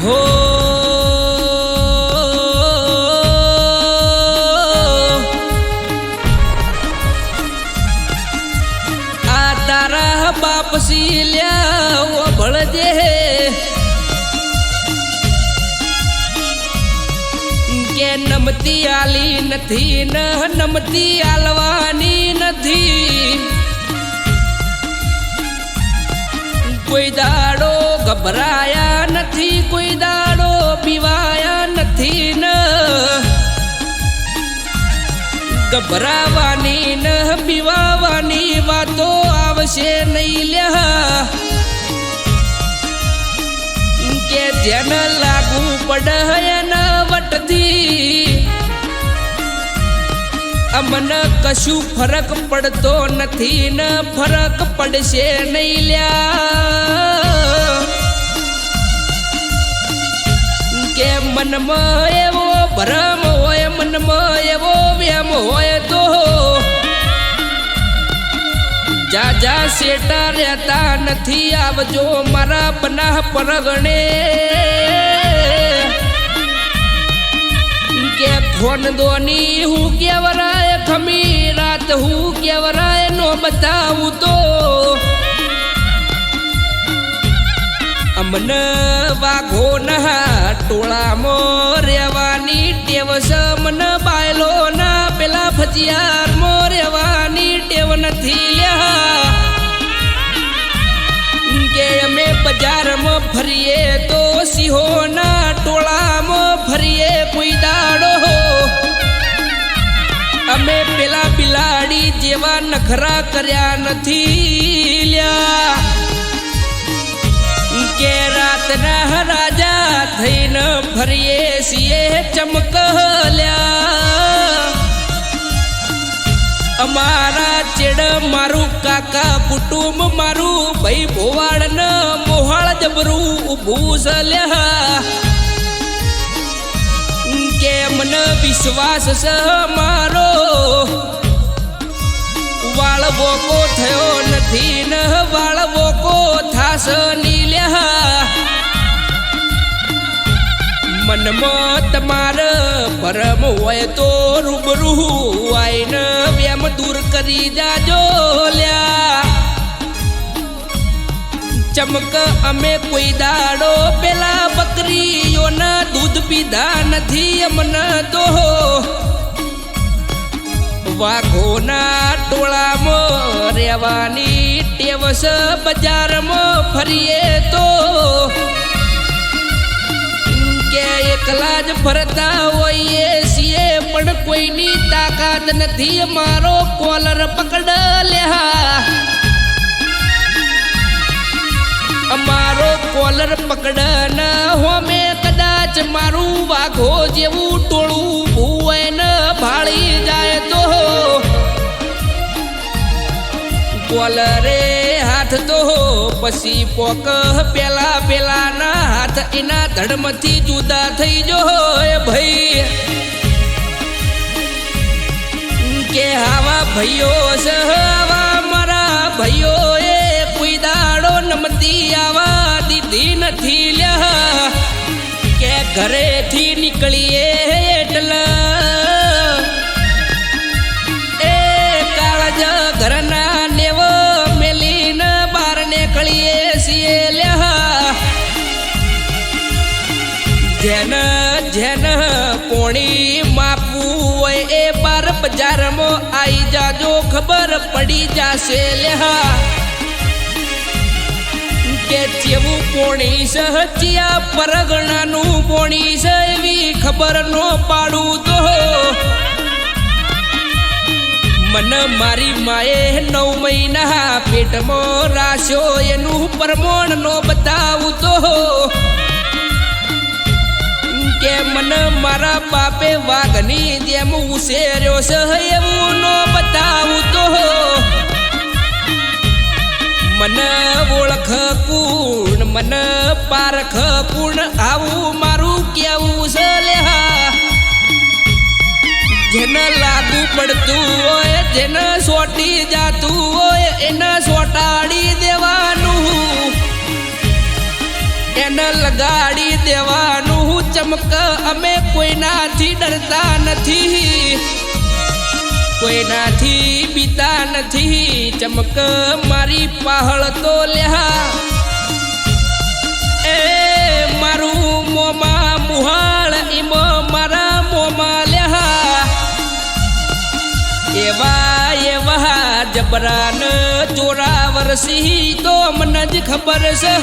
હો આ તારા બાપ સીલ્યા ભળજે કે નમતી આલી નથી ન નમતી આલવાની નથી કોઈ દાડો ગભરાયા નથી કોઈ દાડો પીવાયા નથી ન ગભરાવાની ન પીવાની વાતો આવશે નહીં લ્યા કે જેને લાગુ પડે એના વટથી અમને કશું ફરક પડતો નથી ને ફરક પડશે નહીં લ્યા કે મનમાં એવો ભરમ હોય મનમાં એવો વેમ હોય તો જા જા શેટા રહેતા નથી આવજો મારા બનાહ પરગણે કે ફોન દોની હું કેવરાય ખમી રાત હું કેવરાય નો બતાવું તો અમને વાઘો ના ટોળામાં રહેવાની ટેવ છે મને બાયલો ના પેલા ફજિયારમાં રહેવાની ટેવ નથી લ્યા કે અમે બજારમાં ફરીએ તો સિંહોના ટોળામાં ફરીએ કોઈ દાડો અમે પેલા બિલાડી જેવા નખરા કર્યા નથી લ્યા કે રાતના રાજા થઈને ફરીએ છીએ ચમકલ્યા અમારા ચેડ મારું કાકા કુટુંબ મારું ભાઈ ભોવાડ ન મોહાળ જબરું ઊભું સલ્યા કે મને વિશ્વાસ છે મારો વાળ વોકો થયો નથી ન વાળ વોકો થાસ નીલ્યા મનમાં તમારે ભરમ હોય તો રૂબરૂ આઈને વેમ દૂર કરી જાજો લ્યા ચમક અમે કોઈ દાડો પેલા બકરીઓના દૂધ પીધા નથી અમને તો વાઘોના ટોળામાં રહેવાની ટેવ છે બજારમાં ફરીએ તો કે એકલા જ ફરતા હોઈએ છીએ પણ કોઈની તાકાત નથી મારો કોલર પકડ લ્યા અમારો કોલર પકડ ન હોમે કદાચ મારું વાઘો જેવું ટોળું ભૂય ન ભાળી જાય તો કોલરે હાથ તો પછી પોક પેલા પેલાના હાથ એના ધડમથી જુદા થઈ જો ભાઈ કે આવા ભાઈઓ છે આવા મારા ભાઈઓ એ કોઈ દાડો નમતી આવા દીધી નથી લ્યા કે ઘરેથી નીકળીએ એટલે એ કાળજ ઘરના નેવ મેલીને બહાર નીકળીએ છીએ લ્યા જેને જેને પોણી માપવું હોય એ બાર બજારમાં આવી જાજો ખબર પડી જશે લ્યા કે જેવું પોણી સહચિયા પરગણાનું પોણી છે એવી ખબર નો પાડું તો મને મારી માએ 9 મહિના પેટમાં રાખ્યો એનું પ્રમાણ નો બતાવું તો કે મને મારા બાપે વાઘની જેમ ઉછેર્યો છે એવું નો બતાવું તો મને ઓળખ કુણ મને પારખ કુણ આવું મારું કેવું છે લ્યા જેને લાગુ પડતું હોય જેને સોટી જાતું હોય એને સોટાડી દેવાનું એને લગાડી દેવાનું ચમક અમે કોઈનાથી ડરતા નથી કોઈનાથી બીતા નથી ચમક મારી પાહળ તો લ્યા એ મારું મોમાં મુહાળ એમ મારા મોમાં લ્યા એવા એવા જબરાન જોરાવરસી તો મને જ ખબર છે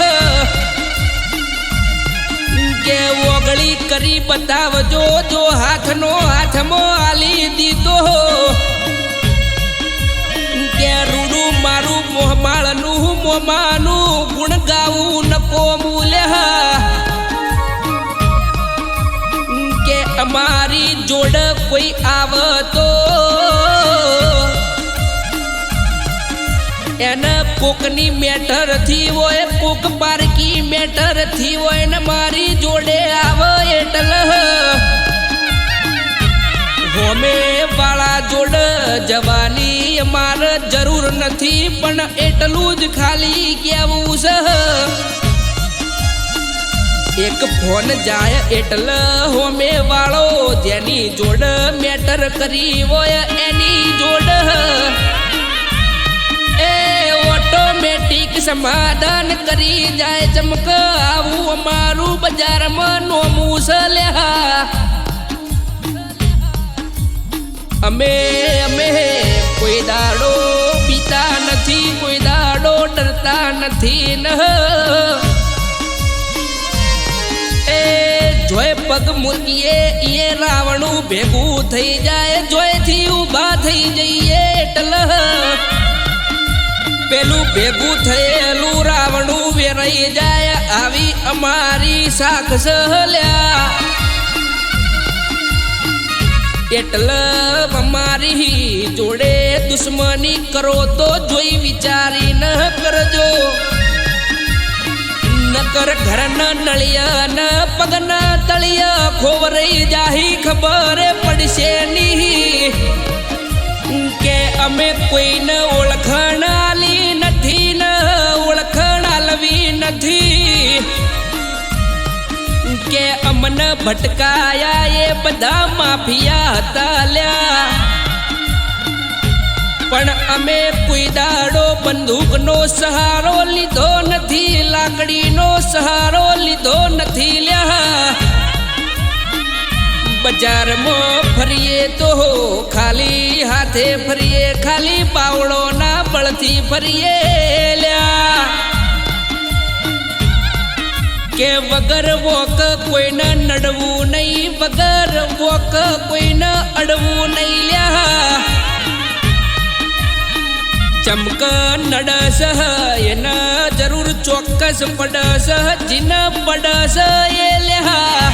કે ઓગળી કરી બતાવજો જો હાથનો હાથમાં આલી દીધો કે રૂડું મારું મોહમાળનું મોમાનું ગુણ ગાવું નકો મૂલ્યા કે અમારી જોડ કોઈ આવતો એને કોકની મેટર થી હોય કોક પારકી મેટર થી હોય ને મારી જોડે આવે એટલે હોમે વાળા જોડ જવાની મારે જરૂર નથી પણ એટલું જ ખાલી કેવું છે એક ફોન જાય એટલે હોમે વાળો જેની જોડ મેટર કરી હોય એની જોડ ઓટોમેટિક સમાધાન કરી જાય ચમક આવું અમારું બજારમાં નોમું છે લ્યા અમે અમે કોઈ દાડો પીતા નથી કોઈ દાડો ડરતા નથી ન એ જોય પગ મૂકીએ એ રાવણું ભેગું થઈ જાય જોયથી ઊભા થઈ જઈએ એટલે પેલું ભેગું થયેલું રાવણું વેરાઈ જાય આવી અમારી શાખ સહલ્યા એટલે અમારી જોડે દુશ્મની કરો તો જોઈ વિચારી ન કરજો નકર ઘરના નળિયા ન પગના તળિયા ખોવરાઈ જાહી ખબર પડશે નહીં કે અમે કોઈને ઓળખાણ આલી નથી ને ઓળખાણ આલવી નથી કે અમને ભટકાયા એ બધા માફિયા હતા લ્યા પણ અમે કોઈ દાડો બંદૂકનો સહારો લીધો નથી લાકડીનો સહારો લીધો નથી લ્યા બજારમાં ફરીએ તો ખાલી હાથે ફરીએ ખાલી બાવળોના બળથી ફરીએ લ્યા કે વગર વોક કોઈને નડવું નહીં વગર વોક કોઈને અડવું નહીં લ્યા ચમક નડસ એના જરૂર ચોક્કસ પડસ જીન પડસ એ લ્યા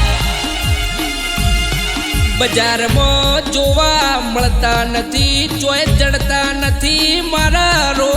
બજારમાં જોવા મળતા નથી ચોય જડતા નથી મારા રો